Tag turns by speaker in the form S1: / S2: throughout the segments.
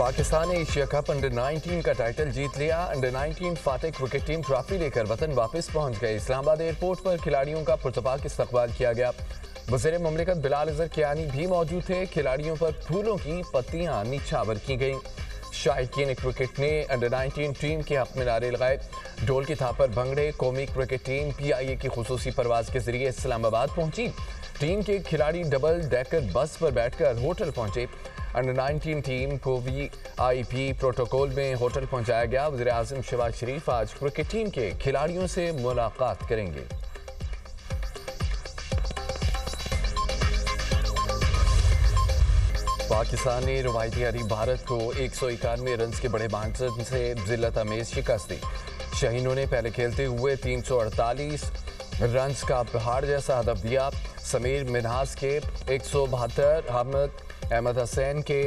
S1: पाकिस्तान ने Asia cup under 19 का title जीत लिया। Under 19 Fateh cricket team trophy लेकर वतन वापस पहुंच गई। इस्लामाबाद एयरपोर्ट पर खिलाड़ियों का पुरतपाक इस्तकबाल किया गया। वज़ीर मुमलिकत बिलाल अज़हर कियानी भी मौजूद थे। खिलाड़ियों पर फूलों की पत्तियां निछावर की गईं। शायकीन क्रिकेट ने अंडर 19 टीम के हक में नारे लगाए। ढोल की थाप पर भंगड़े। कौमी क्रिकेट टीम PIA की खुसूसी परवाज के जरिए इस्लामाबाद पहुंची। टीम के खिलाड़ी डबल डेकर बस पर बैठकर होटल पहुंचे। अंडर 19 टीम को VIP प्रोटोकॉल में होटल पहुंचाया गया। वज़ीर आज़म शहबाज शरीफ आज क्रिकेट टीम के खिलाड़ियों से मुलाकात करेंगे। पाकिस्तान ने रवायती हरी भारत को 191 रन के बड़े मार्जिन से जिल्लत अमेज शिकस्त दी। शहीनों ने पहले खेलते हुए 348 रन का पहाड़ जैसा हदफ दिया। समीर मिन्हास के 172, अहमद हसैन के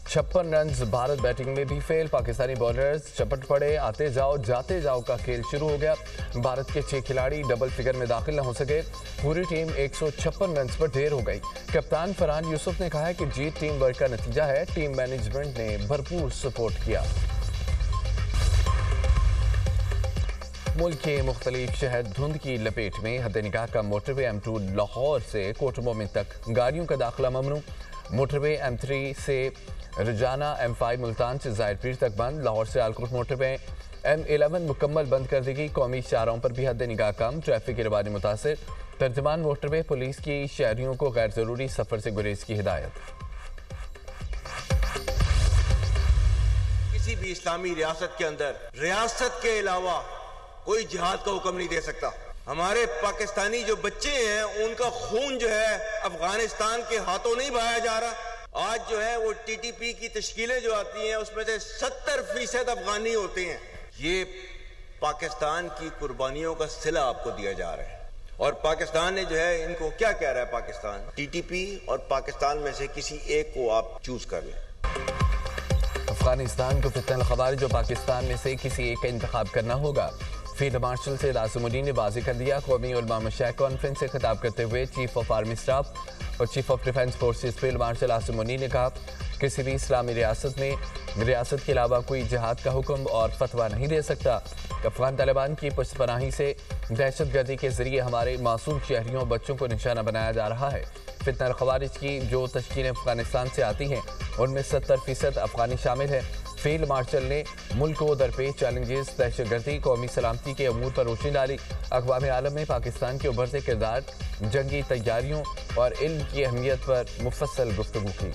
S1: 56 रन। भारत बैटिंग में भी फेल। पाकिस्तानी बॉलर्स चपट पड़े। आते जाओ जाते जाओ का खेल शुरू हो गया। भारत के 6 खिलाड़ी डबल फिगर में दाखिल न हो सके। पूरी टीम 156 रन पर ढेर हो गई। कप्तान फरहान यूसुफ ने कहा है कि जीत टीम वर्क का नतीजा है। टीम मैनेजमेंट ने भरपूर सपोर्ट किया। मुल्क के मुख्तलिफ शहर धुंध की लपेट में। हद निगाह का मोटरवे M2 लाहौर से कोट मोमिन तक गाड़ियों का दाखिला ममनू। मोटरवे M3 से रजाना, M5 मुल्तान से जाहिर पीर तक बंद। लाहौर से आलकोट मोटरवे M11 मुकम्मल बंद कर दी गई। कौमी शाहराहों पर भी हद निगाह कम। ट्रैफिक की रवानी मुतासिर। तर्जमान मोटरवे पुलिस की शहरियों को गैर जरूरी सफर से गुरेज की हिदायत।
S2: किसी भी इस्लामी रियासत के अंदर रियासत के अलावा कोई जिहाद का हुक्म नहीं दे सकता। हमारे पाकिस्तानी जो बच्चे हैं उनका खून जो है अफगानिस्तान के हाथों नहीं बहाया जा रहा। आज जो है वो TTP की तश्कीलें जो आती हैं उसमें से 70% अफगानी होते हैं। ये पाकिस्तान की कुर्बानियों का सिला आपको दिया जा रहा है। और पाकिस्तान ने जो है इनको क्या कह रहा है, पाकिस्तान TTP और पाकिस्तान में से किसी एक को आप चूज कर लें।
S1: अफगानिस्तान को फितनल खवारिज और पाकिस्तान में से किसी एक का इंतखाब करना होगा। फील्ड मार्शल सैयद आसिमुद्दीन ने वाज़ेह कर दिया। कौमी उलमा मशाइख कॉन्फ्रेंस से खिताब करते हुए चीफ ऑफ आर्मी स्टाफ और chief of defence forces field marshal Asimuddin ने कहा किसी भी इस्लामी रियासत में रियासत के अलावा कोई जिहाद का हुक्म और फतवा नहीं दे सकता। अफगान तालिबान की पुष्पनाही से दहशतगर्दी के जरिए हमारे मासूम शहरियों और बच्चों को निशाना बनाया जा रहा है। फितनल खवारिज की जो तश्कीलें अफगानिस्तान से आती हैं उनमें 70% अफगानी शामिल है। फील्ड मार्शल ने मुल्क को दरपेश चैलेंजेस, दहशतगर्दी, कौमी सलामती के अमूर पर रोशनी डाली। अक़वाम आलम में पाकिस्तान के उभरते किरदार, जंगी तैयारियों और इल्म की अहमियत पर मुफस्सल गुफ्तगू की।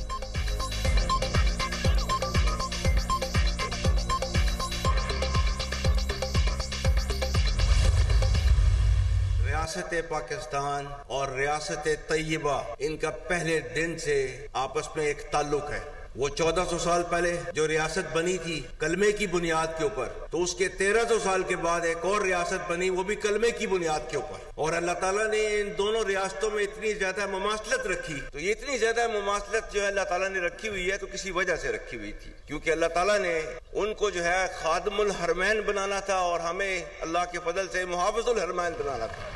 S2: रियासत पाकिस्तान और रियासत तैयबा इनका पहले दिन से आपस में एक ताल्लुक है। वो 1400 साल पहले जो रियासत बनी थी कलमे की बुनियाद के ऊपर, तो उसके 1300 साल के बाद एक और रियासत बनी, वो भी कलमे की बुनियाद के ऊपर। और अल्लाह ताला ने इन दोनों रियासतों में इतनी ज्यादा मुमासलत रखी। तो ये इतनी ज्यादा मुमासलत जो है अल्लाह ताला ने रखी हुई है तो किसी वजह से रखी हुई थी, क्योंकि अल्लाह ताला ने उनको जो है खादमुल हरमैन बनाना था और हमें अल्लाह के फजल से मुहाफिजुल हरमैन बनाना था।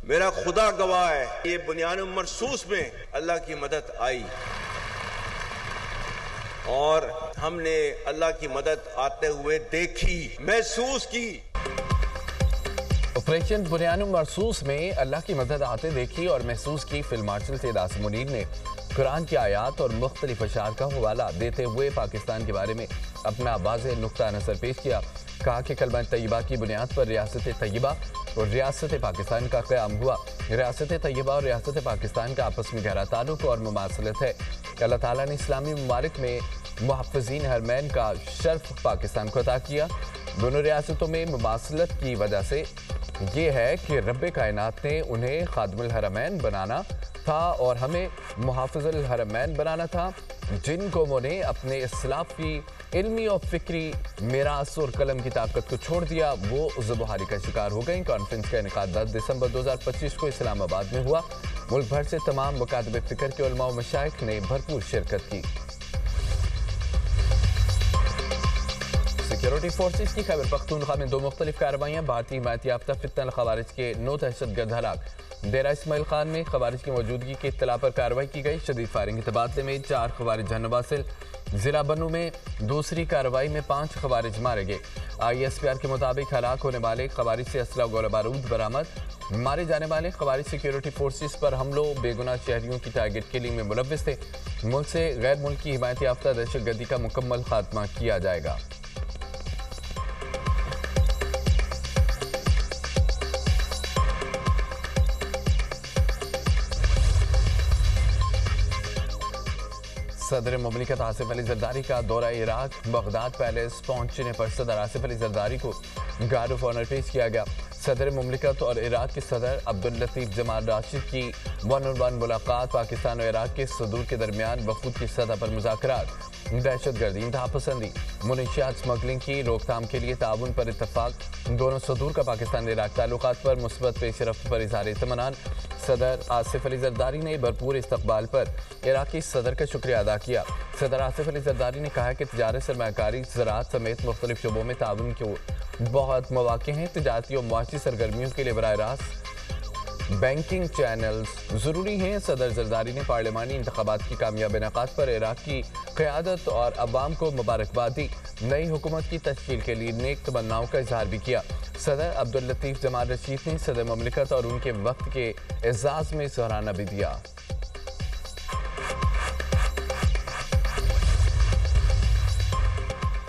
S2: मेरा खुदा गवाह है, ये बुनियाद मरसूस में अल्लाह की मदद आई और हमने अल्लाह की मदद आते हुए देखी, महसूस की।
S1: ऑपरेशन बुनियाद मरसूस में अल्लाह की मदद आते देखी और महसूस की। फील्ड मार्शल सैयद आसिमुद्दीन ने कुरान की आयात और मुख्तलिफ अशार का हवाला देते हुए पाकिस्तान के बारे में अपना वाज़ेह नुक्ता नज़र पेश किया। कहा कि कलमा तैयबा की बुनियाद पर रियासत तैयबा और रियासत पाकिस्तान का क़याम हुआ। रियासत तैयबा और रियासत पाकिस्तान का आपस में गहरा ताल्लुक और मुमासलत है। अल्लाह ताला ने इस्लामी ममालिक में मुहफ़्फ़िज़ीन हरमैन का शर्फ पाकिस्तान को अता किया। दोनों रियासतों में मुमासलत की वजह से ये है कि रब्बे कायनात ने उन्हें खादमुल हरमैन बनाना था और हमें मुहाफ़िज़ुल हरमैन बनाना था। जिन कौमों ने अपने इस्लाफ़ी इल्मी और फ़िक्री मिरास और कलम की ताकत को छोड़ दिया वो ज़ुबहारी का शिकार हो गई। कॉन्फ्रेंस का इनेकाद 10 दिसंबर 2025 को इस्लामाबाद में हुआ। मुल्क भर से तमाम मुकातबे फ़िक्र के उलमा और मशाइख ने भरपूर शिरकत की। सिक्योरिटी फोर्सेस की खैबर पख्तूनख्वा में 2 मुख्तलिफ कार्रवाइयाँ। भारतीय हिमायत याफ्ता फितनल खवारिज के 9 दहशतगर्द हलाक। डेरा इस्माइल खान में खवारिज की मौजूदगी की इत्तला पर कार्रवाई की गई। शदीद फायरिंग के तबादले में 4 खवारिज हनवासिल। जिला बन्नू में दूसरी कार्रवाई में 5 खवारिज मारे गए। ISPR के मुताबिक हलाक होने वाले खवारिज से असला गोला बारूद बरामद। मारे जाने वाले खवारिज सिक्योरिटी फोर्सेस पर हमलों बेगुनाह शहरियों की टारगेट किलिंग में मुलव्विस थे। मुल्क से गैर मुल्की हिमायत याफ्ता दहशतगर्दी का मुकम्मल खात्मा किया जाएगा। सदर मुमलिकत आसिफ अली जरदारी का दौरा इराक। बगदाद पैलेस पहुंचने पर सदर आसिफ अली जरदारी को गार्ड ऑफ ऑनर पेश किया गया। सदर मुमलिकत और इराक के सदर अब्दुल लतीफ जमाल राशिद की 1-on-1 मुलाकात। पाकिस्तान और इराक के सदूर के दरमियान वफूद की सतह पर मुज़ाकरात। दहशतगर्दी, इंतहापसंदी, मुनशियात स्मगलिंग की रोकथाम के लिए ताउन पर इत्तफाक। दोनों सदूर का पाकिस्तान इराक ताल्लुकात पर मुस्बत पेशरफ्त पर इज़हार इत्मीनान। सदर आसिफ अली जरदारी ने भरपूर इस्तकबाल पर इराकी सदर का शुक्रिया अदा किया। सदर आसिफ अली जरदारी ने कहा कि तिजारत, सरमायाकारी, ज़राअत समेत मुख्तलिफ शोबों में ताउन के बहुत मौके हैं। तिजारती और मुआशी सरगर्मियों के लिए बराह रास्त बैंकिंग चैनल्स ज़रूरी हैं। सदर जरदारी ने पार्लिमानी इंतखाबात की कामयाब इनेकाद पर इराक की क़यादत और अवाम को मुबारकबाद दी। नई हुकूमत की तश्कील के लिए नेक तमन्नाओं का इजहार भी किया। सदर अब्दुल लतीफ जमाल रशीद ने सदर मुमलिकत और उनके वक्त के एजाज़ में सराहना भी दिया।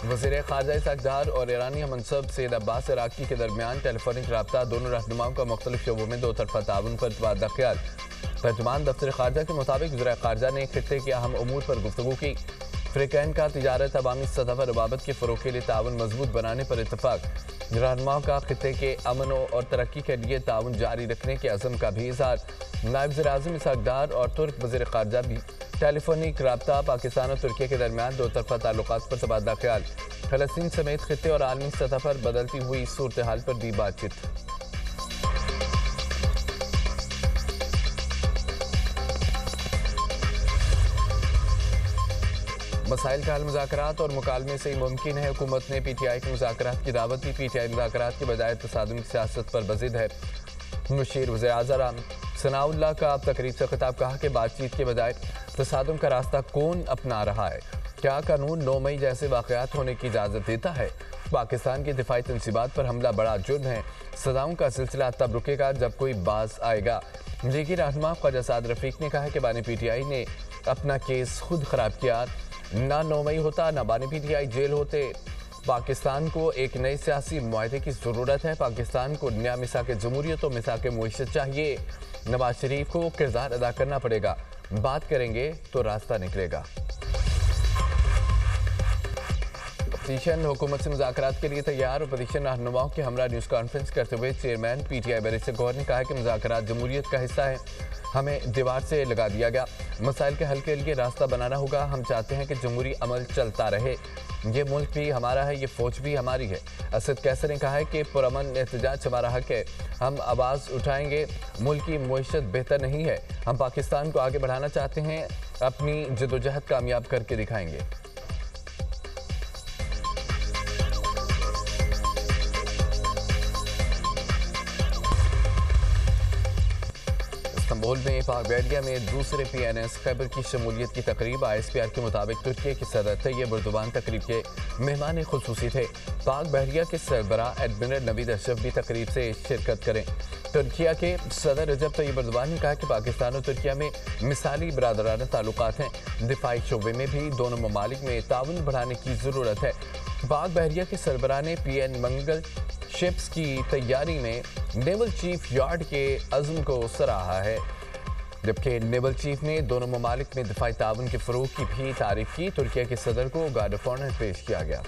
S1: वज़ीर ख़ारजा इसाक़दार और ईरानी हमनसब सैयद अब्बास इराक़ी के दरमियान टेलीफोनिक रब्ता। दोनों रहनुमाओं का मुख्तलिफ शोबों में 2 तरफ़ा ताउन पर तबादला ख्याल। तर्जुमान दफ्तर ख़ारजा के मुताबिक वज़ीर ख़ारजा ने खित्ते के अहम उमूर पर गुफ्तगू की। फ़रीक़ैन का तिजारत, अवामी सतह पर रवाबत के फ़रोग़ के लिए ताउन मजबूत बनाने पर इत्तफ़ाक़। रहनुमाओं का खित्ते के अमन और तरक्की के लिए ताउन जारी रखने के अज़म का भी इज़हार। नायब वज़ीर-ए-आज़म इसाक़दार और तुर्क वज़ीर ख़ारजा भी टेलीफोनिक रब्ता। पाकिस्तान और तुर्की के दरमियान 2 तरफ़ा ताल्लुकात पर तबादला ख्याल। फ़लस्तीन समेत खित्ते और आलमी सतह पर बदलती हुई सूरत हाल पर दी बातचीत। मसाइल का हल मुज़ाकरात और मुकालमे से ही मुमकिन है। हुकूमत ने PTI के मुज़ाकरात की दावत दी। PTI मुज़ाकरात के बजाय तसादुम की सियासत पर बज़िद है। मुशीर वज़ीर-ए-आज़म सनाउल्लाह का अब तकरीब से खिताब, कहा कि बातचीत के बजाय तसादुम का रास्ता कौन अपना रहा है? क्या कानून 9 मई जैसे वाक़यात होने की इजाज़त देता है? पाकिस्तान की दिफाई तनसीबात पर हमला बड़ा जुर्म है। सज़ाओं का सिलसिला तब रुकेगा जब कोई बाज आएगा। लीगी रहनुमा ख्वाजा साद रफ़ीक ने कहा कि बानी PTI ने अपना केस खुद ख़राब किया। ना 9 मई होता, ना बानी PTI जेल होते। पाकिस्तान को एक नए सियासी मुआहदे की ज़रूरत है। पाकिस्तान को नया मिसाक जमहूरियत और मिसाक मुईशत चाहिए। नवाज शरीफ को किरदार अदा करना पड़ेगा। बात करेंगे तो रास्ता निकलेगा। अपोजिशन हुकूमत से मुज़ाकरात के लिए तैयार। अपोजिशन रहनुमाओं के हमरा न्यूज़ कॉन्फ्रेंस करते हुए चेयरमैन PTI बैरिस्टर गौहर ने कहा कि मुज़ाकरात जमहूरियत का हिस्सा है। हमें दीवार से लगा दिया गया। मसाइल के हल के लिए रास्ता बनाना होगा। हम चाहते हैं कि जमहूरी अमल चलता रहे। ये मुल्क भी हमारा है, ये फौज भी हमारी है। असद कैसर ने कहा है कि पुरअमन एहतजाज हमारा हक है। हम आवाज़ उठाएंगे। मुल्क की मुईशत बेहतर नहीं है। हम पाकिस्तान को आगे बढ़ाना चाहते हैं। अपनी जदोजहद कामयाब करके दिखाएंगे। इस्तांबुल में पाक बहरिया में दूसरे PNS खैबर की शमूलियत की तकरीब। ISPR के मुताबिक तुर्की के सदर तैयब एर्दोगान तकरीब के मेहमान खुसूसी थे। पाक बहरिया के सरबराह एडमिरल नवीद अशरफ भी तकरीब से शिरकत करें। तुर्किया के सदर रजब तैयब एर्दोगान ने कहा कि पाकिस्तान और तुर्किया में मिसाली बरादराना ताल्लुकात हैं। दिफाई शोबे में भी दोनों ममालिक में ताउन बढ़ाने की ज़रूरत है। पाक बहरिया के सरबराह ने PN मंगल शिप्स की तैयारी में नेवल चीफ यार्ड के अज़्म को सराहा है, जबकि नेवल चीफ ने दोनों ममालिक में दिफाई ताउन के फ़रोग़ की भी तारीफ़ की। तुर्किया के सदर को गार्ड ऑफ ऑनर पेश किया गया।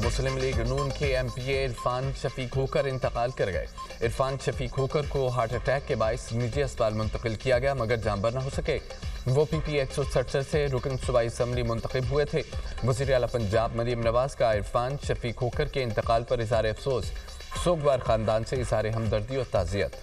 S1: मुस्लिम लीग नून के MPA इरफान शफीक होकर इंतकाल कर गए। इरफान शफीक होकर को हार्ट अटैक के बायस निजी अस्पताल मुंतकिल किया गया, मगर जांबर न हो सके। वो PP 167 से रुकन सूबाई असम्बली मुंतखब हुए थे। वज़ीर आला पंजाब मरीम नवाज का इरफान शफीक होकर के इंतकाल पर इज़हार अफसोस। सोगवार ख़ानदान से इज़हार हमदर्दी और ताज़ियत।